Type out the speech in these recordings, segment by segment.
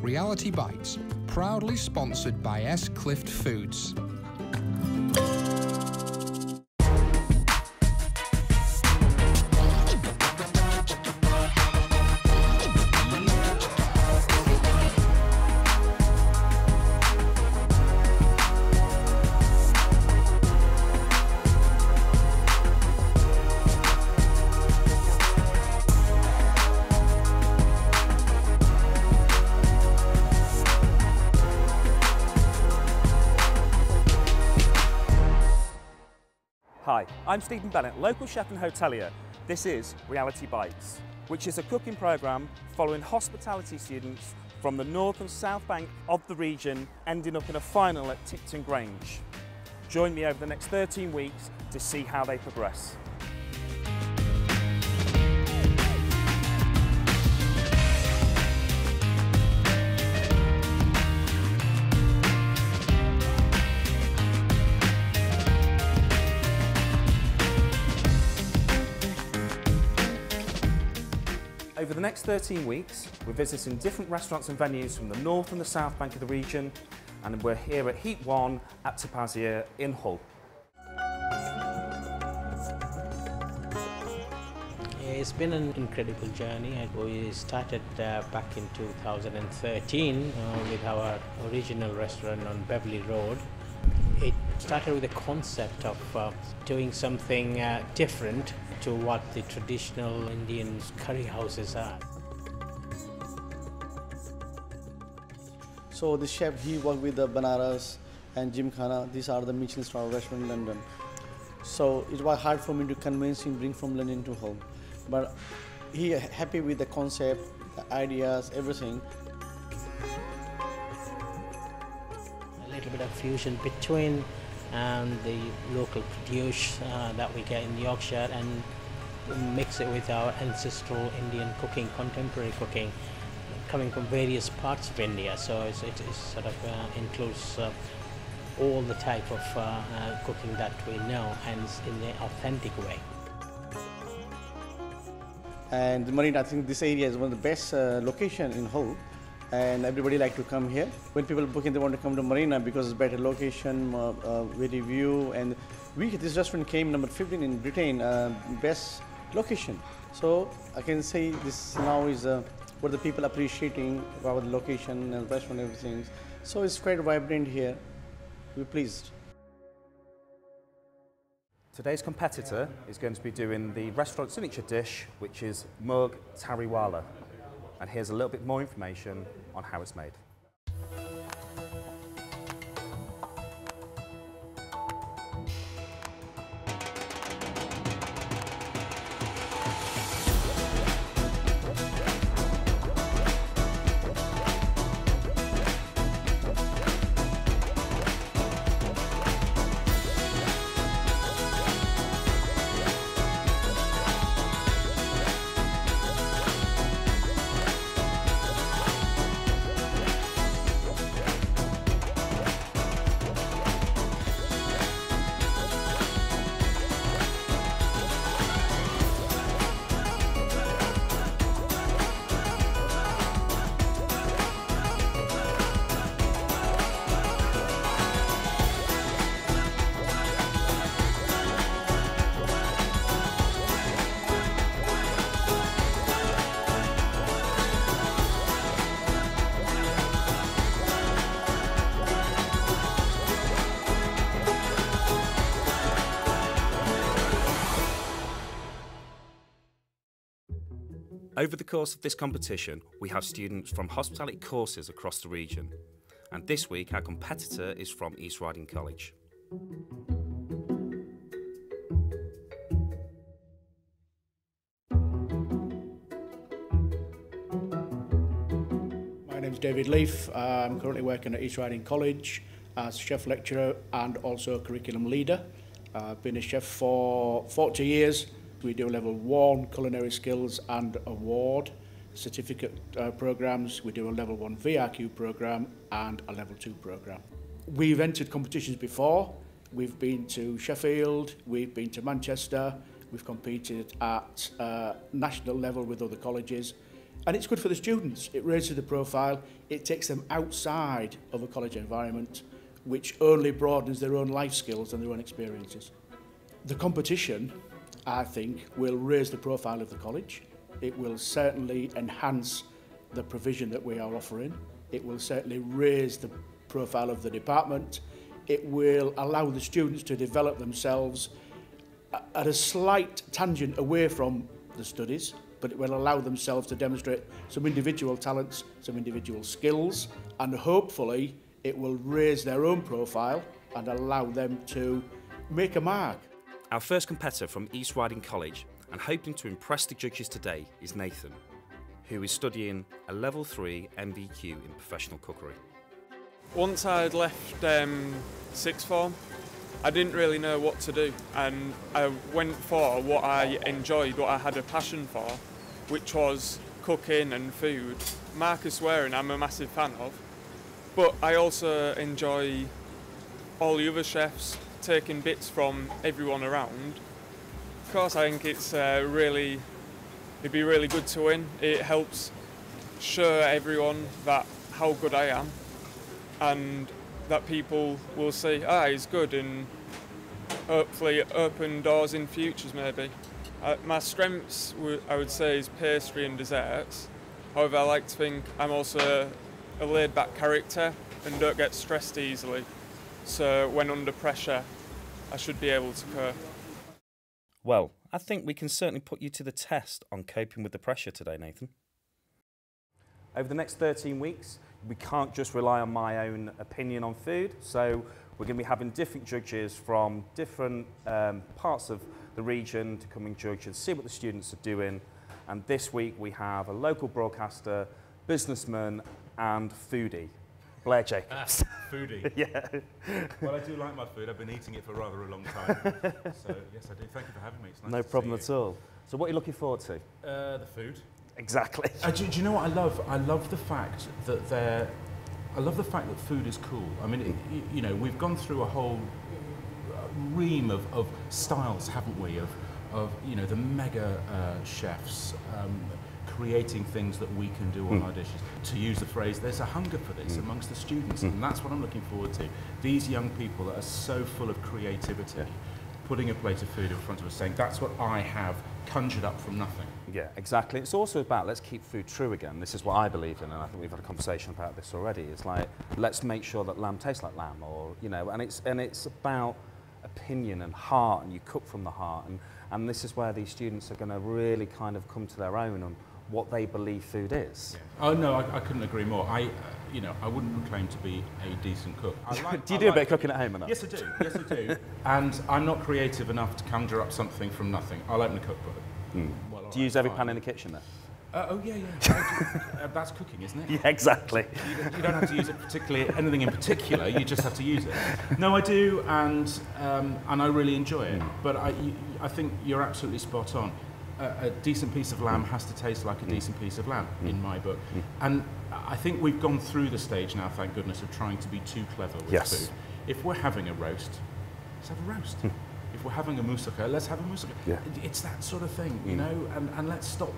Reality Bites, proudly sponsored by S. Clift Foods. Hi, I'm Steven Bennett, local chef and hotelier. This is Reality Bites, which is a cooking programme following hospitality students from the north and south bank of the region, ending up in a final at Tipton Grange. Join me over the next 13 weeks to see how they progress. Over the next 13 weeks, we're visiting different restaurants and venues from the north and the south bank of the region, and we're here at Heat 1 at Tapasya in Hull. It's been an incredible journey. We started back in 2013 with our original restaurant on Beverly Road. It started with the concept of doing something different to what the traditional Indian curry houses are. So the chef, he worked with the Banaras and Jim Khana. These are the Michelin star restaurant in London. So it was hard for me to convince him bring from London to home. But he happy with the concept, the ideas, everything. A little bit of fusion between the local produce that we get in Yorkshire and mix it with our ancestral Indian cooking, contemporary cooking, coming from various parts of India. So it sort of includes all the type of cooking that we know, and in the authentic way. And the Marine, I think this area is one of the best location in Hull, and everybody like to come here. When people booking, they want to come to Marina because it's better location, very view, and this restaurant came number 15 in Britain, best location. So I can say this now is what the people appreciating about the location and restaurant and everything. So it's quite vibrant here. We're pleased. Today's competitor is going to be doing the restaurant signature dish, which is Mug Tariwala. And here's a little bit more information on how it's made. Over the course of this competition, we have students from hospitality courses across the region. And this week, our competitor is from East Riding College. My name is David Leaf. I'm currently working at East Riding College as chef lecturer and also curriculum leader. I've been a chef for 40 years. We do level 1 culinary skills and award certificate programs. We do a level 1 VRQ program and a level 2 program. We've entered competitions before. We've been to Sheffield, we've been to Manchester, we've competed at national level with other colleges. And it's good for the students. It raises the profile. It takes them outside of a college environment, which only broadens their own life skills and their own experiences. The competition, I think, will raise the profile of the college. It will certainly enhance the provision that we are offering. It will certainly raise the profile of the department. It will allow the students to develop themselves at a slight tangent away from the studies, but it will allow themselves to demonstrate some individual talents, some individual skills, and hopefully it will raise their own profile and allow them to make a mark. Our first competitor from East Riding College and hoping to impress the judges today is Nathan, who is studying a Level 3 MVQ in professional cookery. Once I'd left sixth form, I didn't really know what to do, and I went for what I enjoyed, what I had a passion for, which was cooking and food. Marcus Waring I'm a massive fan of, but I also enjoy all the other chefs, taking bits from everyone around. Of course, I think it'd be really good to win. It helps show everyone that how good I am, and that people will say, he's good, and hopefully open doors in futures maybe. My strengths, I would say, is pastry and desserts. However, I like to think I'm also a laid-back character and don't get stressed easily. So when under pressure, I should be able to cope. Well, I think we can certainly put you to the test on coping with the pressure today, Nathan. Over the next 13 weeks, we can't just rely on my own opinion on food, so we're going to be having different judges from different parts of the region to come and judge and see what the students are doing. And this week we have a local broadcaster, businessman and foodie, Blair Jacobs. Foodie? Yeah. Well, I do like my food. I've been eating it for rather a long time. So, yes, I do. Thank you for having me. It's nice No to problem see at all. So what are you looking forward to? The food. Exactly. Do you know what I love? I love the fact that food is cool. I mean, you know, we've gone through a whole ream of styles, haven't we? Of you know, the mega chefs creating things that we can do on our dishes. To use the phrase, there's a hunger for this amongst the students, and that's what I'm looking forward to. These young people that are so full of creativity, putting a plate of food in front of us, saying, that's what I have conjured up from nothing. Yeah, exactly. It's also about let's keep food true again. This is what I believe in, and I think we've had a conversation about this already. It's like, let's make sure that lamb tastes like lamb, or, you know, and it's about opinion and heart, and you cook from the heart, and this is where these students are going to really kind of come to their own on what they believe food is. Yeah. Oh no, I couldn't agree more. You know, I wouldn't claim to be a decent cook. Do you do a bit of cooking at home or not? Yes, I do. Yes, I do. And I'm not creative enough to conjure up something from nothing. I'll open a cookbook. Well, Do you use every pan in the kitchen then? Oh yeah, yeah. That's cooking, isn't it? Yeah, exactly. You don't have to use it particularly, anything in particular. You just have to use it. No, I do, and I really enjoy it. But I think you're absolutely spot on. A decent piece of lamb has to taste like a decent piece of lamb, in my book. And I think we've gone through the stage now, thank goodness, of trying to be too clever with food. If we're having a roast, let's have a roast. If we're having a moussaka, let's have a moussaka. Yeah. It's that sort of thing, you know. And let's stop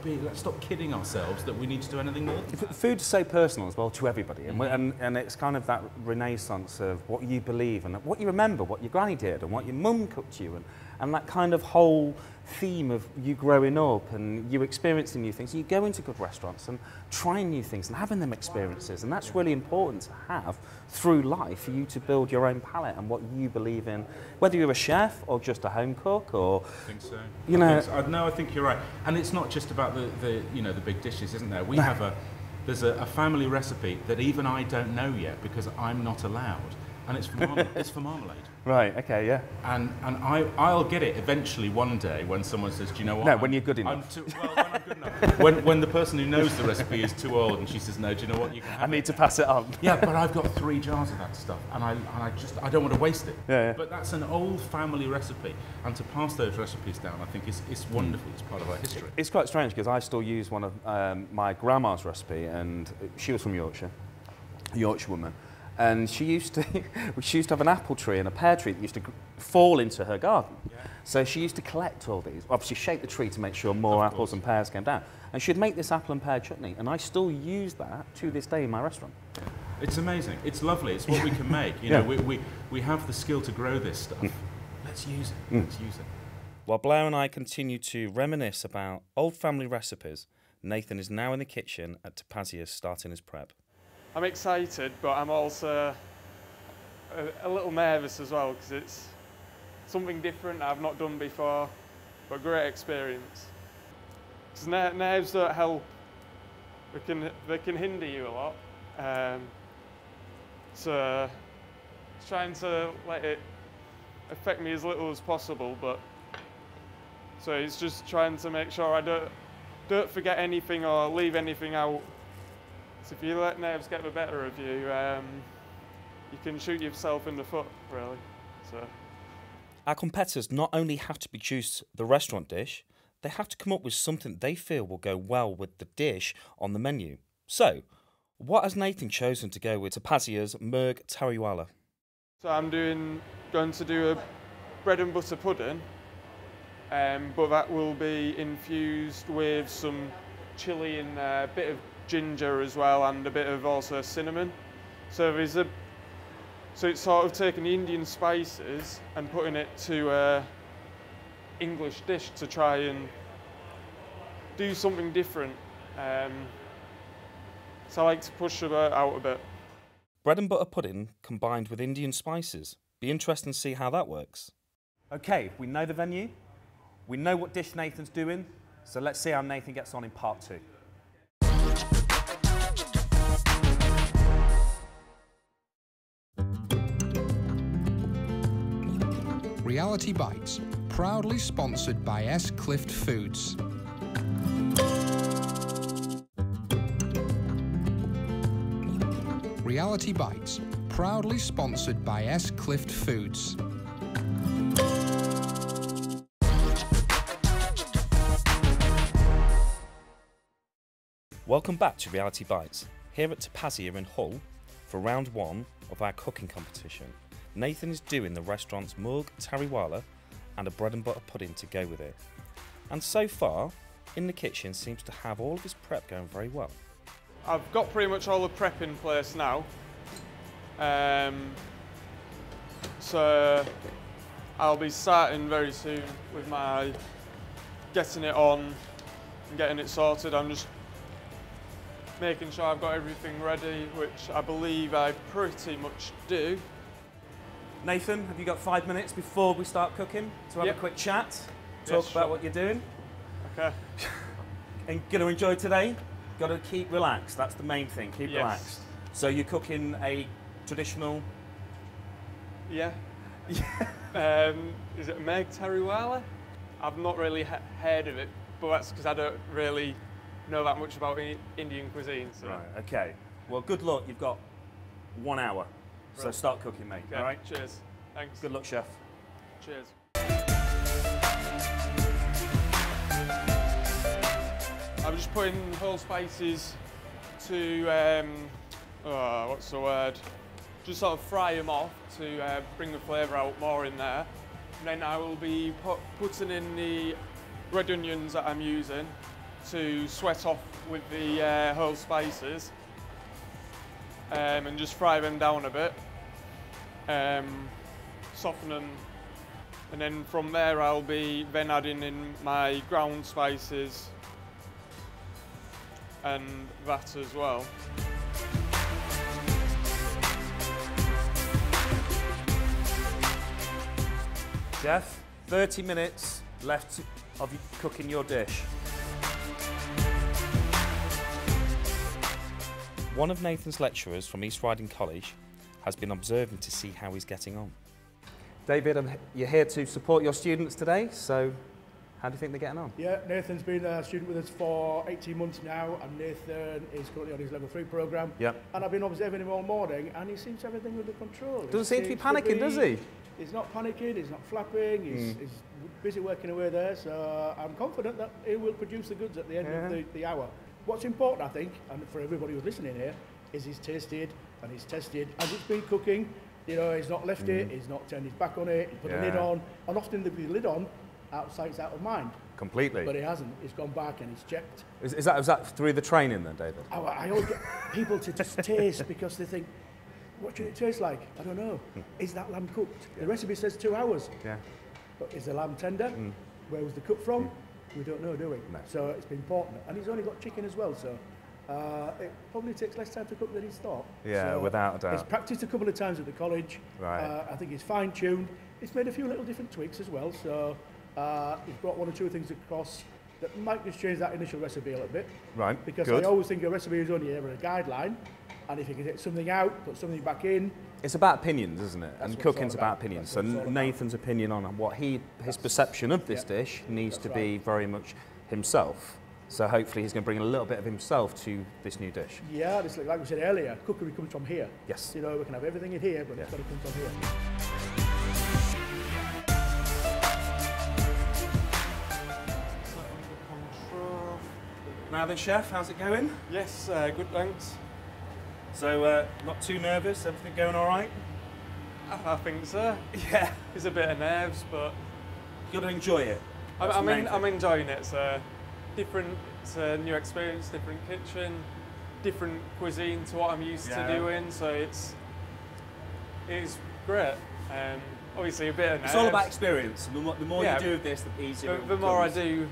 kidding ourselves that we need to do anything more. Food's so personal as well to everybody, and it's kind of that renaissance of what you believe and what you remember, what your granny did, and what your mum cooked you, and that kind of whole theme of you growing up and you experiencing new things. You go into good restaurants and trying new things and having them experiences, and that's really important to have through life for you to build your own palate and what you believe in, whether you're a chef or just a home cook or. I think so. You know. I think you're right, and it's not just about the you know, the big dishes, isn't there? We have there's a family recipe that even I don't know yet because I'm not allowed, and it's for marmalade. Right, okay, yeah. And I'll get it eventually one day when someone says, do you know what? No, when you're good enough. When I'm good enough. when the person who knows the recipe is too old and she says, no, do you know what? You can have I need to pass it on. Yeah, but I've got 3 jars of that stuff and I don't want to waste it. Yeah. But that's an old family recipe, and to pass those recipes down, I think it's wonderful. It's part of our history. It's quite strange because I still use one of my grandma's recipe, and she was from Yorkshire, a Yorkshire woman. And she used to have an apple tree and a pear tree that used to fall into her garden. Yeah. So she used to collect all these, obviously shake the tree to make sure more apples and pears came down. And she'd make this apple and pear chutney, and I still use that to this day in my restaurant. It's amazing. It's lovely. It's what we can make. You know, we have the skill to grow this stuff. Let's use it. Let's use it. While Blair and I continue to reminisce about old family recipes, Nathan is now in the kitchen at Tapasya starting his prep. I'm excited, but I'm also a little nervous as well because it's something different I've not done before, but great experience. Because nerves don't help. They can hinder you a lot. So trying to let it affect me as little as possible, but so it's just trying to make sure I don't forget anything or leave anything out. So if you let nerves get the better of you, you can shoot yourself in the foot, really. So our competitors not only have to produce the restaurant dish, they have to come up with something they feel will go well with the dish on the menu. So, what has Nathan chosen to go with Tapasya's Murg Tariwala? So I'm going to do a bread and butter pudding, but that will be infused with some chilli and a bit of ginger as well, and a bit of also cinnamon. So it's sort of taking the Indian spices and putting it to a English dish to try and do something different. So I like to push it out a bit. Bread and butter pudding combined with Indian spices. Be interesting to see how that works. Okay, we know the venue, we know what dish Nathan's doing, so let's see how Nathan gets on in part 2. Reality Bites, proudly sponsored by S. Clift Foods. Reality Bites, proudly sponsored by S. Clift Foods. Welcome back to Reality Bites, here at Tapasya in Hull for round 1 of our cooking competition. Nathan is doing the restaurant's Murg Tariwala and a bread and butter pudding to go with it. And so far, in the kitchen seems to have all of his prep going very well. I've got pretty much all the prep in place now. So I'll be starting very soon with my getting it on and getting it sorted. I'm just making sure I've got everything ready, which I believe I pretty much do. Nathan, have you got 5 minutes before we start cooking to have a quick chat? Talk about what you're doing? Okay. And going to enjoy today? Got to keep relaxed, that's the main thing, keep relaxed. So you're cooking a traditional... Yeah. Is it Murg Tariwala? I've not really heard of it, but that's because I don't really know that much about Indian cuisine. So. Right, okay. Well, good luck, you've got 1 hour. So start cooking, mate, okay. All right? Cheers. Thanks. Good luck, chef. Cheers. I'm just putting whole spices to, what's the word? Just sort of fry them off to bring the flavour out more in there. And then I will be putting in the red onions that I'm using to sweat off with the whole spices. And just fry them down a bit, soften them, and then from there I'll be then adding in my ground spices and that as well. Chef, 30 minutes left of you cooking your dish. One of Nathan's lecturers from East Riding College has been observing to see how he's getting on. David, you're here to support your students today, so how do you think they're getting on? Yeah, Nathan's been a student with us for 18 months now, and Nathan is currently on his level 3 programme. Yep. And I've been observing him all morning, and he seems to have everything under control. Doesn't seem to be panicking, does he? He's not panicking, he's not flapping, he's busy working away there, so I'm confident that he will produce the goods at the end of the hour. What's important, I think, and for everybody who's listening here, is he's tasted and he's tested as it's been cooking. You know, he's not left it, he's not turned his back on it, he's put a lid on, and often the lid on, out of sight, out of mind. Completely. But he hasn't. He's gone back and he's checked. Is that through the training then, David? I always get people to just taste because they think, what should it taste like? I don't know. Is that lamb cooked? The recipe says 2 hours. Yeah. But is the lamb tender? Where was the cut from? We don't know, do we? No. So it's been important. And he's only got chicken as well, so it probably takes less time to cook than he's thought. Yeah, so without a doubt. He's practiced a couple of times at the college. Right. I think he's fine-tuned. He's made a few little different tweaks as well, so he's brought 1 or 2 things across that might just change that initial recipe a little bit. Right, Because good. I always think a recipe is only ever a guideline, and if you can take something out, put something back in. It's about opinions, isn't it? That's And what it's cooking's all about about. opinions. That's So what it's all about. Nathan's opinion on what his perception of this dish needs to be very much himself. So hopefully he's going to bring a little bit of himself to this new dish. Yeah, it's like we said earlier, cookery comes from here. Yes. You know, we can have everything in here, but it's got to come from here. Now then, chef, how's it going? Yes, good, thanks. So not too nervous? Everything going all right? I think so. Yeah. It's a bit of nerves, but You're going to enjoy it. That's the main I'm thing. enjoying it. It's a new experience, different kitchen, different cuisine to what I'm used to doing. So it's great. Obviously a bit of nerves. It's all about experience. The more Yeah. you do of this, the easier it The more I becomes. do,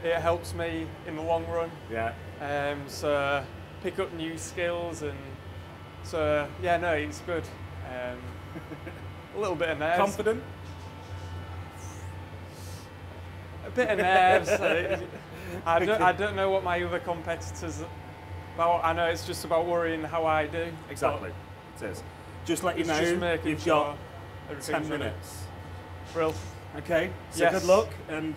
it helps me in the long run. Yeah. So pick up new skills, and so yeah, no, it's good. A little bit of nerves. Confident? A bit of nerves. I don't know what my other competitors about. I know it's just about worrying how I do. Exactly. It is. Just let you It's know, just making you've sure got everything's 10 running. minutes. Brill. Okay, so Yes. good luck, and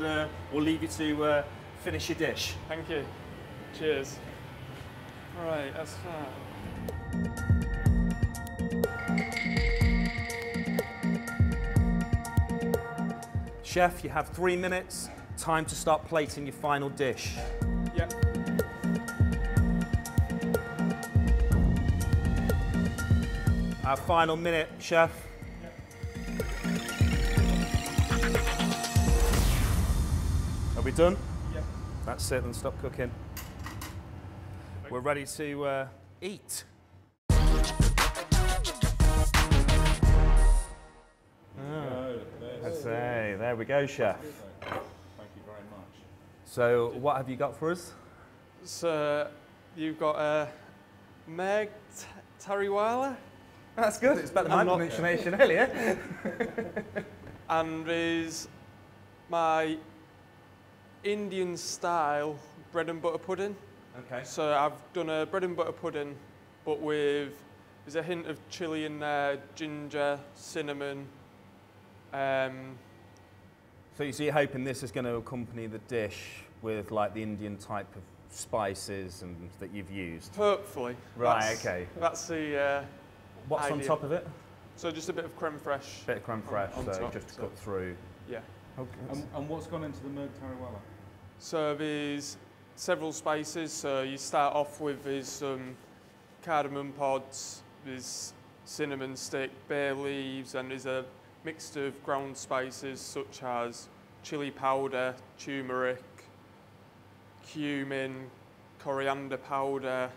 we'll leave you to finish your dish. Thank you. Cheers. All right, that's fine. Chef, you have 3 minutes. Time to start plating your final dish. Yeah. Our final minute, chef. Are we done? Yeah. That's it, then stop cooking. We're ready to eat. Let's say, there we go, chef. Thank you very much. So, what have you got for us? So you've got Meg Tariwala, That's good, it's better than my I'm not- pronunciation earlier. and is my Indian style bread and butter pudding. Okay. So I've done a bread and butter pudding, but with there's a hint of chilli in there, ginger, cinnamon. So you're hoping this is going to accompany the dish with like the Indian type of spices and that you've used? Hopefully. Right, That's- okay. That's the What's on idea. top of it? So just a bit of creme fraiche. Bit of creme fraiche, on so top, just to so- cut through. Yeah. Okay. And what's gone into the Merg Tariwala? So there's several spices. So you start off with there's some cardamom pods, there's cinnamon stick, bay leaves, and there's a mix of ground spices such as chili powder, turmeric, cumin, coriander powder.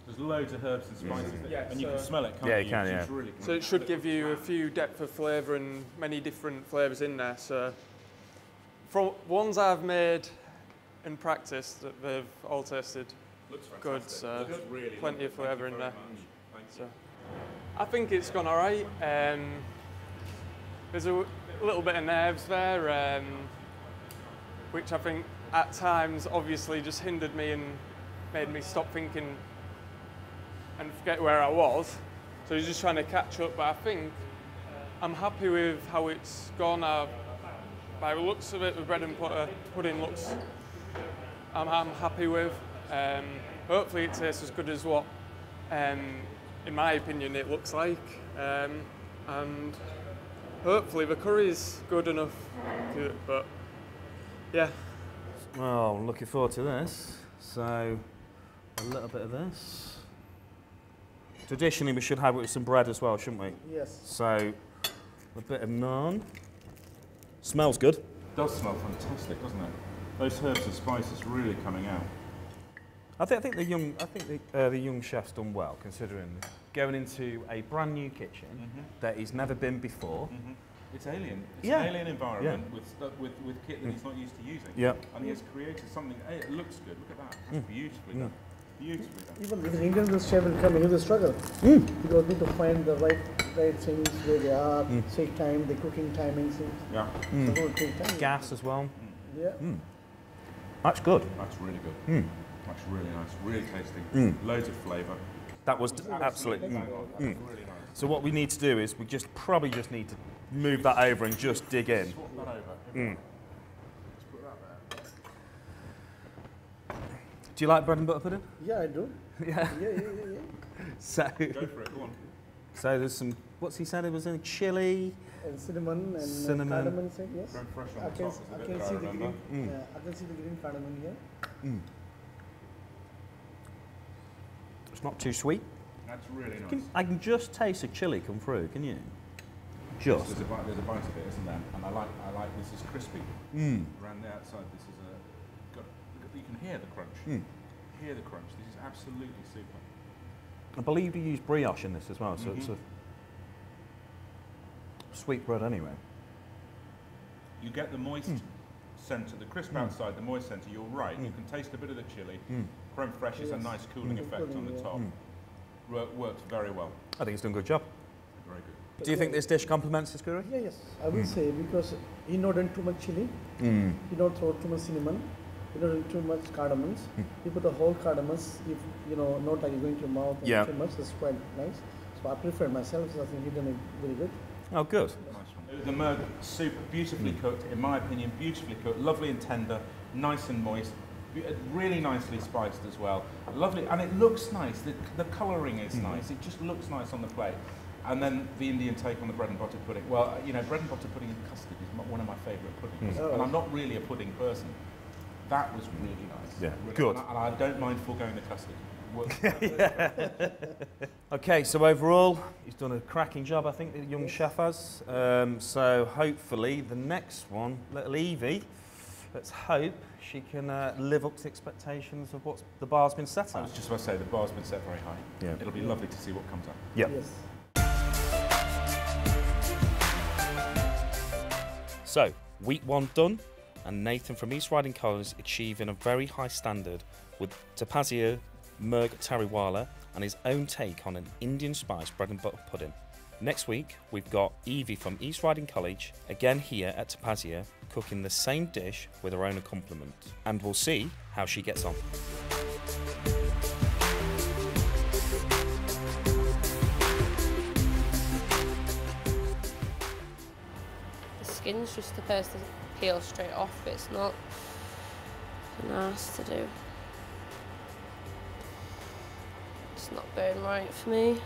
There's loads of herbs and spices there. Yeah, And you can so- smell it, can't Yeah, you? you can, It's yeah. really So it should give you a few depth of flavour and many different flavours in there. So from ones I've made and practiced, that they've all tasted Looks fantastic. good. So Looks really plenty of lovely. Thank flavour you in very there. much. Thank you. So I think it's gone all right. There's a little bit of nerves there, which I think at times obviously just hindered me and made me stop thinking and forget where I was. So you're just trying to catch up, but I think I'm happy with how it's gone. By the looks of it, the bread and butter pudding looks, I'm happy with. Hopefully it tastes as good as what, in my opinion, it looks like. And hopefully the curry's good enough, but yeah. Well, I'm looking forward to this. So, a little bit of this. Traditionally, we should have it with some bread as well, shouldn't we? Yes. So, a bit of naan. Smells good. does smell fantastic, doesn't it? Those herbs and spices really coming out. I think the young chef's done well, considering going into a brand new kitchen that he's never been before. It's alien. It's an alien environment with kit that he's not used to using. Yeah. And he has created something. It looks good. Look at that. That's beautifully done. Beautifully done. Even with Indian chef will come, he will struggle. You don't need to find the right things where they are, take time, the cooking timings. Yeah. It will take time. Gas as well. Yeah. That's good. That's really good. That's really nice. Really tasty. Loads of flavour. That was absolutely. Really nice. So what we need to do is we probably just need to move that over and just dig in. Swap that over. Let's put that there. Do you like bread and butter pudding? Yeah, I do. Yeah. Yeah. So, Go for it. Go on. so there's some. What's he said? It was in chili. And cinnamon and Cinnamon. cardamom, said, yes. Going fresh on I the can, top. I can see the green. I can see the green cardamom here. It's not too sweet. That's really nice. I can just taste the chili come through. Can you? Just. There's a bite of it, isn't there? And I like this is crispy. Around the outside, this is you can hear the crunch. Hear the crunch. This is absolutely super. I believe you use brioche in this as well, so it's a sweet bread anyway. You get the moist centre, the crisp outside, the moist centre. You're right. You can taste a bit of the chili. Creme fraiche is a nice cooling effect on the top. Works very well. I think he's done a good job. Very good. Do you think this dish complements this curry? Yeah, yes. I will say because he not done too much chili. He don't throw too much cinnamon. He don't do too much cardamoms. He put the whole cardamoms, if not like going to your mouth and too much. That's quite nice. So I prefer myself. So I think he done it very good. Oh, good. Nice one. The merg soup, beautifully cooked, in my opinion, beautifully cooked, lovely and tender, nice and moist, really nicely spiced as well. Lovely, and it looks nice. The colouring is nice. It just looks nice on the plate. And then the Indian take on the bread and butter pudding. Well, bread and butter pudding and custard is one of my favourite puddings, and I'm not really a pudding person. That was really nice. Yeah, really, good. And I don't mind foregoing the custard. Okay, so overall, he's done a cracking job, I think, the young chef has. So hopefully the next one, little Evie, let's hope she can live up to expectations of what the bar's been set I at. was just about to say, the bar's been set very high. Yeah. It'll be lovely to see what comes up. Yep. Yes. So, week 1 done, and Nathan from East Riding College achieving a very high standard with Tapasya Murg Tariwala and his own take on an Indian spice bread and butter pudding. Next week, we've got Evie from East Riding College, again here at Tapasya, cooking the same dish with her own accompaniment. And we'll see how she gets on. The skin's just supposed to peel straight off, but it's not nice to do. It's not burn right for me.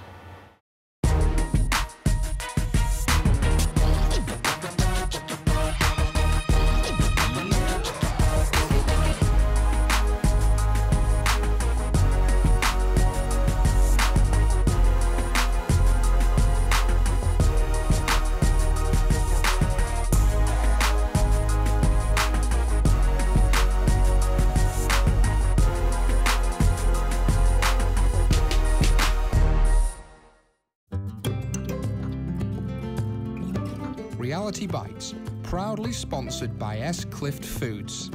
Reality Bites, proudly sponsored by S. Clift Foods.